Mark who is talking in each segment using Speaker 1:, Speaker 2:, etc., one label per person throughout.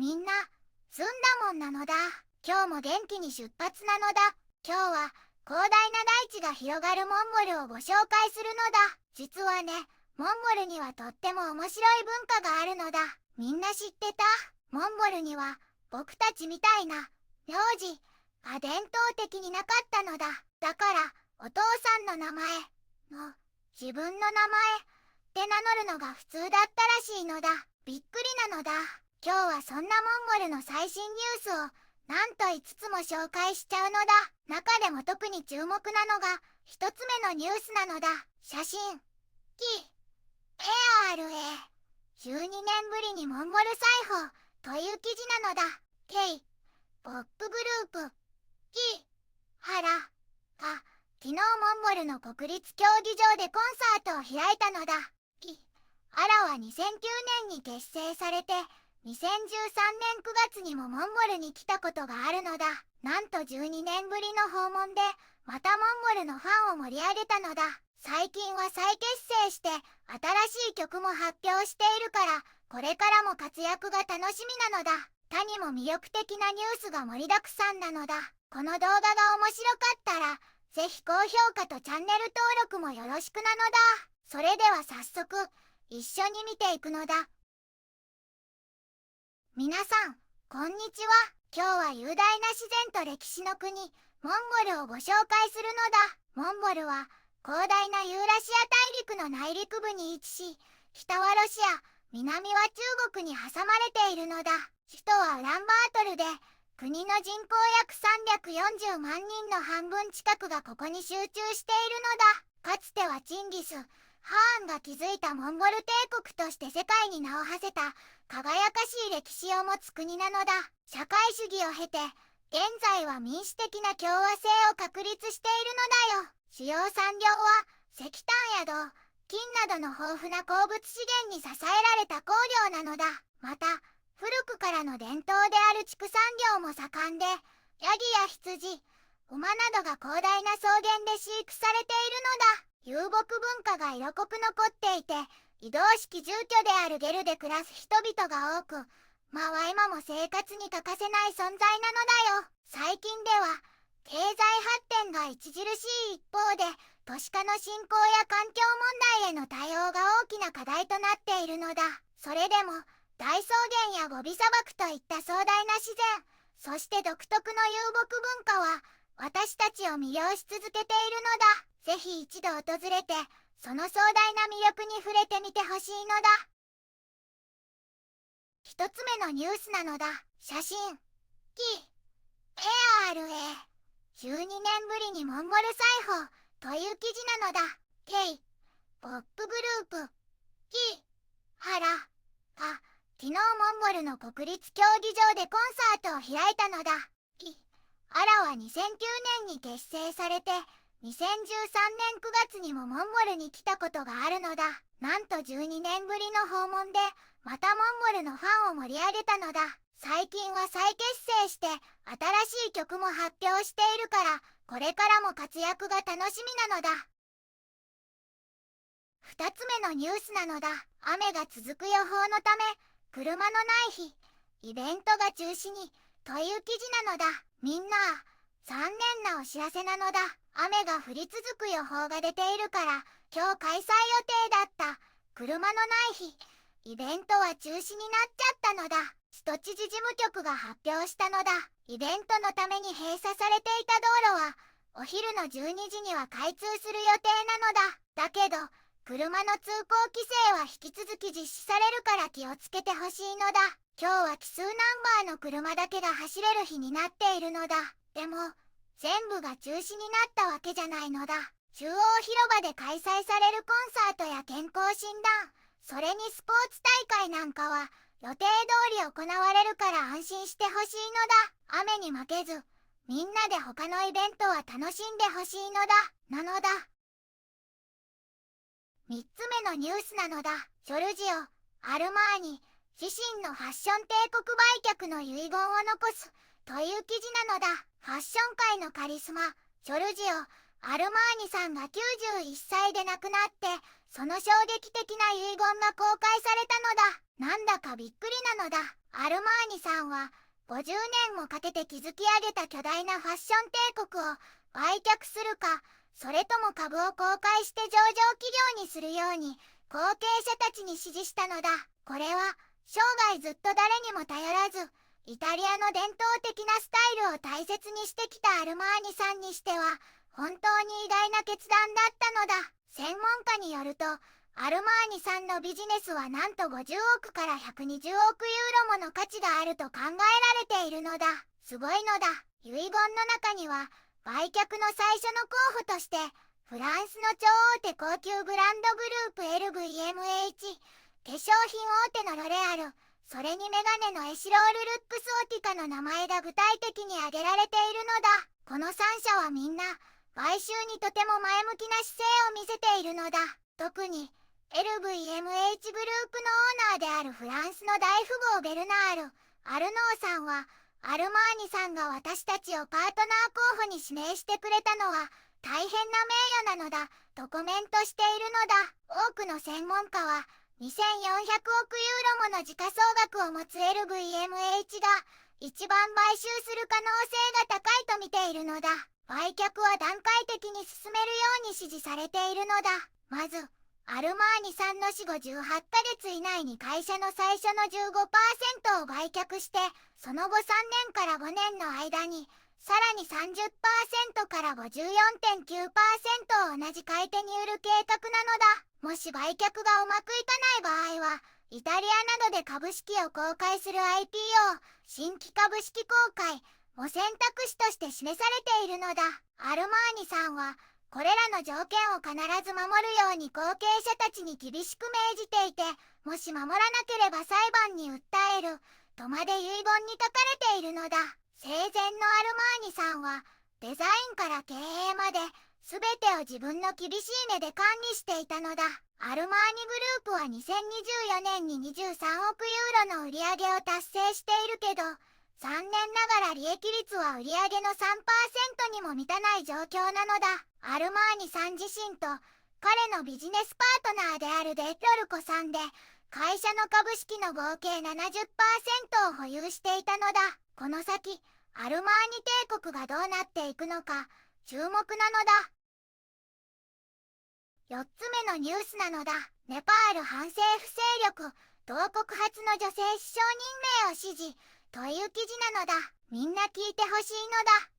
Speaker 1: みんな、澄んだもんなのだ。今日も元気に出発なのだ。今日は、広大な大地が広がるモンゴルをご紹介するのだ。実はね、モンゴルにはとっても面白い文化があるのだ。みんな知ってた？モンゴルには、僕たちみたいな、名字が伝統的になかったのだ。だから、お父さんの名前の、自分の名前って名乗るのが普通だったらしいのだ。びっくりなのだ。今日はそんなモンゴルの最新ニュースをなんと5つも紹介しちゃうのだ。中でも特に注目なのが1つ目のニュースなのだ。写真キARA 12年ぶりにモンゴル裁縫という記事なのだ。K ポップグループキハラが昨日モンゴルの国立競技場でコンサートを開いたのだ。キアラは2009年に結成されて2013年9月にもモンゴルに来たことがあるのだ。なんと12年ぶりの訪問でまたモンゴルのファンを盛り上げたのだ。最近は再結成して新しい曲も発表しているからこれからも活躍が楽しみなのだ。他にも魅力的なニュースが盛りだくさんなのだ。この動画が面白かったらぜひ高評価とチャンネル登録もよろしくなのだ。それでは早速一緒に見ていくのだ。皆さん、こんにちは。今日は雄大な自然と歴史の国、モンゴルをご紹介するのだ。モンゴルは広大なユーラシア大陸の内陸部に位置し、北はロシア、南は中国に挟まれているのだ。首都はウランバートルで、国の人口約340万人の半分近くがここに集中しているのだ。かつてはチンギス・ハーンが築いたモンゴル帝国として世界に名を馳せた輝かしい歴史を持つ国なのだ。社会主義を経て、現在は民主的な共和制を確立しているのだよ。主要産業は石炭や銅、金などの豊富な鉱物資源に支えられた工業なのだ。また、古くからの伝統である畜産業も盛んで、ヤギや羊、馬などが広大な草原で飼育されているのだ。遊牧文化が色濃く残っていて、移動式住居であるゲルで暮らす人々が多く、まあ今も生活に欠かせない存在なのだよ。最近では、経済発展が著しい一方で、都市化の進行や環境問題への対応が大きな課題となっているのだ。それでも、大草原やゴビ砂漠といった壮大な自然、そして独特の遊牧文化は、私たちを魅了し続けているのだ。ぜひ一度訪れて、その壮大な魅力に触れてみてほしいのだ。一つ目のニュースなのだ。写真キARA 12年ぶりにモンゴル裁縫という記事なのだ。K ポップグループキハラが昨日モンゴルの国立競技場でコンサートを開いたのだ。キアラは2009年に結成されて2013年9月にもモンゴルに来たことがあるのだ。なんと12年ぶりの訪問でまたモンゴルのファンを盛り上げたのだ。最近は再結成して新しい曲も発表しているからこれからも活躍が楽しみなのだ。2つ目のニュースなのだ。雨が続く予報のため車のない日イベントが中止にという記事なのだ。みんな残念なお知らせなのだ。雨が降り続く予報が出ているから今日開催予定だった車のない日イベントは中止になっちゃったのだ。首都知事事務局が発表したのだ。イベントのために閉鎖されていた道路はお昼の12時には開通する予定なのだ。だけど車の通行規制は引き続き実施されるから気をつけてほしいのだ。今日は奇数ナンバーの車だけが走れる日になっているのだ。でも全部が中止になったわけじゃないのだ。中央広場で開催されるコンサートや健康診断、それにスポーツ大会なんかは予定通り行われるから安心してほしいのだ。雨に負けず、みんなで他のイベントは楽しんでほしいのだ。なのだ。3つ目のニュースなのだ。ジョルジオ・アルマーニ、自身のファッション帝国売却の遺言を残すという記事なのだ。ファッション界のカリスマ、ジョルジオ・アルマーニさんが91歳で亡くなって、その衝撃的な遺言が公開されたのだ。なんだかびっくりなのだ。アルマーニさんは50年もかけて築き上げた巨大なファッション帝国を売却するか、それとも株を公開して上場企業にするように後継者たちに指示したのだ。これは生涯ずっと誰にも頼らず、イタリアの伝統的なスタイルを大切にしてきたアルマーニさんにしては本当に偉大な決断だったのだ。専門家によると、アルマーニさんのビジネスはなんと50億から120億ユーロもの価値があると考えられているのだ。すごいのだ。遺言の中には売却の最初の候補としてフランスの超大手高級ブランドグループ LVMH、 化粧品大手のロレアル、それにメガネのエシロール・ルックスオティカの名前が具体的に挙げられているのだ。この3社はみんな買収にとても前向きな姿勢を見せているのだ。特に LVMH グループのオーナーであるフランスの大富豪ベルナール・アルノーさんは、アルマーニさんが私たちをパートナー候補に指名してくれたのは大変な名誉なのだとコメントしているのだ。多くの専門家は2400億ユーロもの時価総額を持つ LVMH が一番買収する可能性が高いと見ているのだ。売却は段階的に進めるように指示されているのだ。まずアルマーニさんの死後18ヶ月以内に会社の最初の 15% を売却して、その後3年から5年の間にさらに 30% から 54.9% を同じ買い手に売る計画なのだ。もし売却がうまくいかない場合は、イタリアなどで株式を公開する IPO、 新規株式公開も選択肢として示されているのだ。アルマーニさんはこれらの条件を必ず守るように後継者たちに厳しく命じていて、もし守らなければ裁判に訴えるとまで遺言に書かれているのだ。生前のアルマーニさんはデザインから経営まで全てを自分の厳しい目で管理していたのだ。アルマーニグループは2024年に23億ユーロの売り上げを達成しているけど、残念ながら利益率は売上の 3% にも満たない状況なのだ。アルマーニさん自身と彼のビジネスパートナーであるデッロルコさんで会社の株式の合計 70% を保有していたのだ。この先アルマーニ帝国がどうなっていくのか注目なのだ。4つ目のニュースなのだ。ネパール反政府勢力同国初の女性首相任命を支持という記事なのだ。みんな聞いてほしい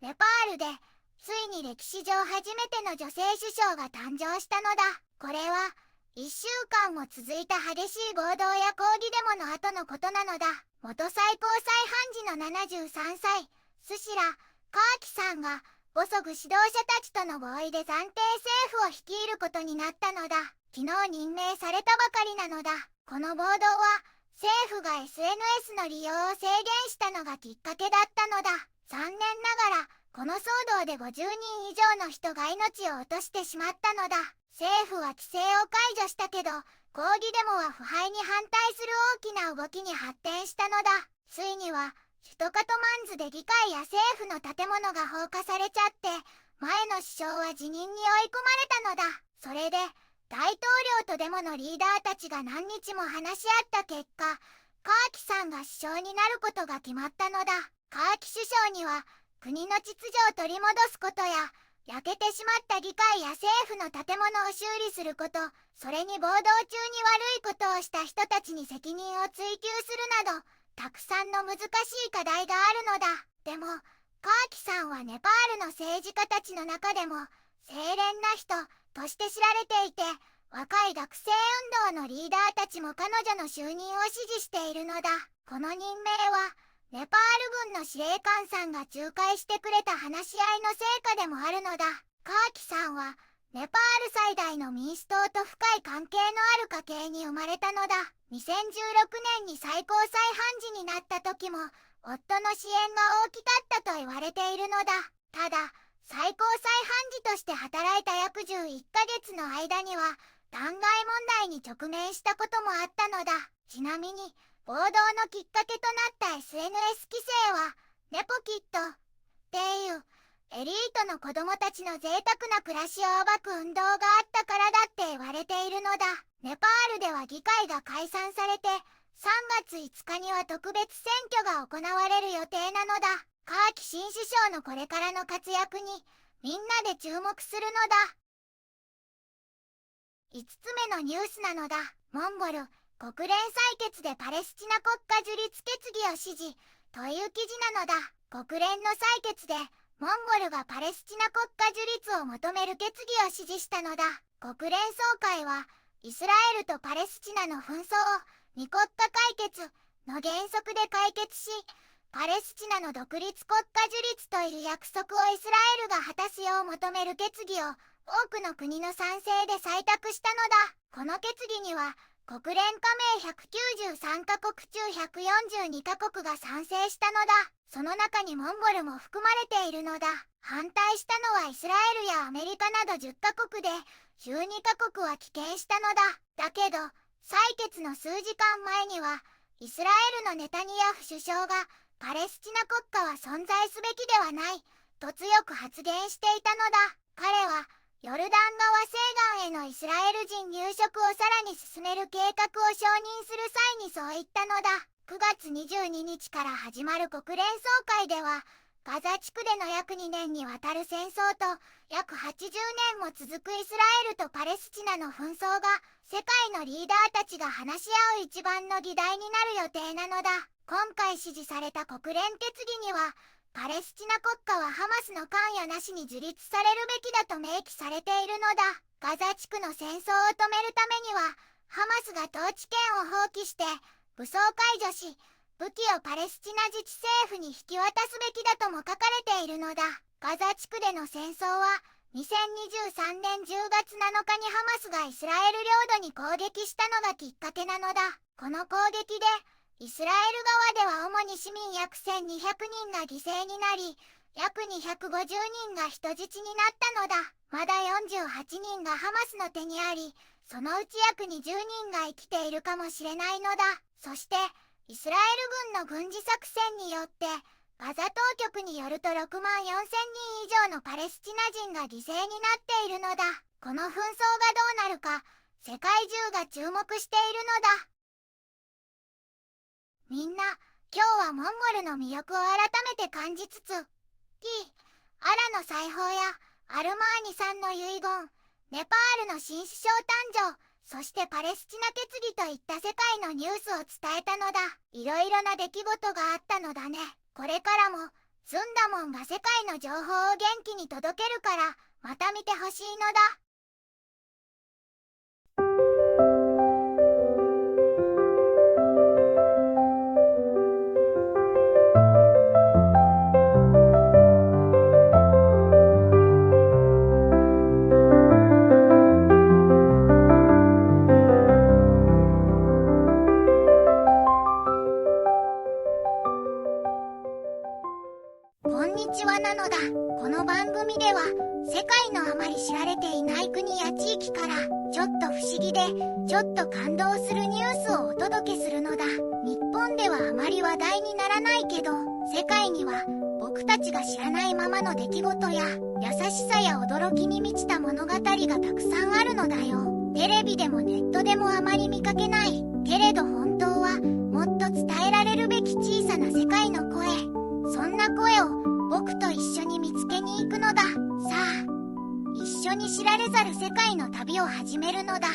Speaker 1: のだ。ネパールでついに歴史上初めての女性首相が誕生したのだ。これは1週間も続いた激しい暴動や抗議デモの後のことなのだ。元最高裁判事の73歳スシラ・カーキさんが母祖指導者たちとの合意で暫定政府を率いることになったのだ。昨日任命されたばかりなのだ。この暴動は政府が SNS の利用を制限したのがきっかけだったのだ。残念ながらこの騒動で50人以上の人が命を落としてしまったのだ。政府は規制を解除したけど、抗議デモは腐敗に反対する大きな動きに発展したのだ。ついには首都カトマンズで議会や政府の建物が放火されちゃって、前の首相は辞任に追い込まれたのだ。それで大統領とデモのリーダーたちが何日も話し合った結果、カーキさんが首相になることが決まったのだ。カーキ首相には国の秩序を取り戻すことや、焼けてしまった議会や政府の建物を修理すること、それに暴動中に悪いことをした人たちに責任を追及するなど、たくさんの難しい課題があるのだ。でもカーキさんはネパールの政治家たちの中でも清廉な人として知られていて、若い学生運動のリーダーたちも彼女の就任を支持しているのだ。この任命はネパール軍の司令官さんが仲介してくれた話し合いの成果でもあるのだ。カーキさんはネパール最大の民主党と深い関係のある家系に生まれたのだ。2016年に最高裁判事になった時も夫の支援が大きかったと言われているのだ。ただ最高裁判事として働いた約11ヶ月の間には弾劾問題に直面したこともあったのだ。ちなみに暴動のきっかけとなった SNS 規制はネポキットっていうエリートの子供たちの贅沢な暮らしを暴く運動があったからだって言われているのだ。ネパールでは議会が解散されて3月5日には特別選挙が行われる予定なのだ。カーキ新首相のこれからの活躍にみんなで注目するのだ。5つ目のニュースなのだ。モンゴル、国連採決でパレスチナ国家樹立決議を支持という記事なのだ。国連の採決でモンゴルがパレスチナ国家樹立を求める決議を支持したのだ。国連総会はイスラエルとパレスチナの紛争を二国家解決の原則で解決し、パレスチナの独立国家樹立という約束をイスラエルが果たすよう求める決議を多くの国の賛成で採択したのだ。この決議には国連加盟193カ国中142カ国が賛成したのだ。その中にモンゴルも含まれているのだ。反対したのはイスラエルやアメリカなど10カ国で、12カ国は棄権したのだ。だけど採決の数時間前にはイスラエルのネタニヤフ首相がパレスチナ国家は存在すべきではないと強く発言していたのだ。彼はヨルダン川西岸へのイスラエル人入植をさらに進める計画を承認する際にそう言ったのだ。9月22日から始まる国連総会では、ガザ地区での約2年にわたる戦争と約80年も続くイスラエルとパレスチナの紛争が世界のリーダーたちが話し合う一番の議題になる予定なのだ。今回支持された国連決議には、パレスチナ国家はハマスの関与なしに樹立されるべきだと明記されているのだ。ガザ地区の戦争を止めるためには、ハマスが統治権を放棄して武装解除し、武器をパレスチナ自治政府に引き渡すべきだとも書かれているのだ。ガザ地区での戦争は2023年10月7日にハマスがイスラエル領土に攻撃したのがきっかけなのだ。この攻撃でイスラエル側では主に市民約1200人が犠牲になり、約250人が人質になったのだ。まだ48人がハマスの手にあり、そのうち約20人が生きているかもしれないのだ。そしてイスラエル軍の軍事作戦によってガザ当局によると6万4千人以上のパレスチナ人が犠牲になっているのだ。この紛争がどうなるか世界中が注目しているのだ。みんな、今日はモンゴルの魅力を改めて感じつつ、アラの裁縫やアルマーニさんの遺言、ネパールの新首相誕生、そしてパレスチナ決議といった世界のニュースを伝えたのだ。いろいろな出来事があったのだね。これからもずんだもんが世界の情報を元気に届けるからまた見てほしいのだ。こんにちはなのだ。この番組では世界のあまり知られていない国や地域からちょっと不思議でちょっと感動するニュースをお届けするのだ。日本ではあまり話題にならないけど、世界には僕たちが知らないままの出来事や優しさや驚きに満ちた物語がたくさんあるのだよ。テレビでもネットでもあまり見かけないけれど本当はもっと伝えられるべき小さな世界の声、そんな声を僕と一緒に見つけに行くのだ。さあ、一緒に知られざる世界の旅を始めるのだ。